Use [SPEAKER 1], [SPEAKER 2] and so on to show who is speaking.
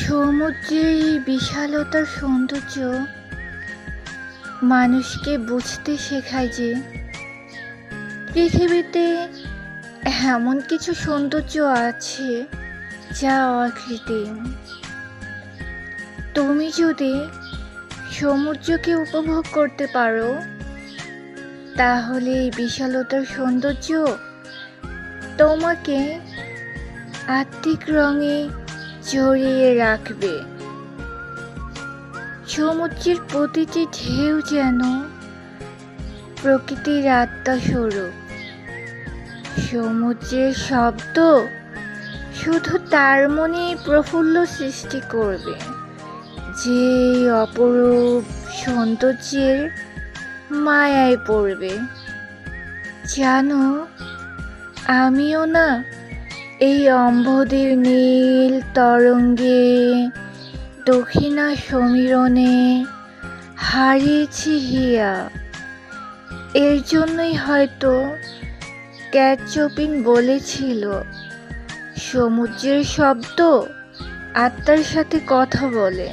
[SPEAKER 1] সমুদ্রের এই বিশালতার সৌন্দর্য মানুষকে বুঝতে শেখায় যে পৃথিবীতে এমন কিছু সৌন্দর্য আছে যা অকৃত্রিম। তুমি যদি সমুদ্রকে উপভোগ করতে পারো, তাহলে এই বিশালতার সৌন্দর্য তোমাকে আত্মিক রঙে জড়িয়ে রাখবে। সমুদ্রের প্রতিটি ঢেউ যেন প্রকৃতির আত্মাস্বরূপ। সমুদ্রের শব্দ শুধু তার মনে প্রফুল্ল সৃষ্টি করবে, যে অপরূপ সৌন্দর্যের মায়ায় পড়বে। জানো, আমিও না এই অম্বদের নীল তরঙ্গে দক্ষিণা সমীরণে হারিয়েছি হিয়া। এর জন্যই হয়তো ক্যাট চপিন বলেছিল, সমুদ্রের শব্দ আত্মার সাথে কথা বলে।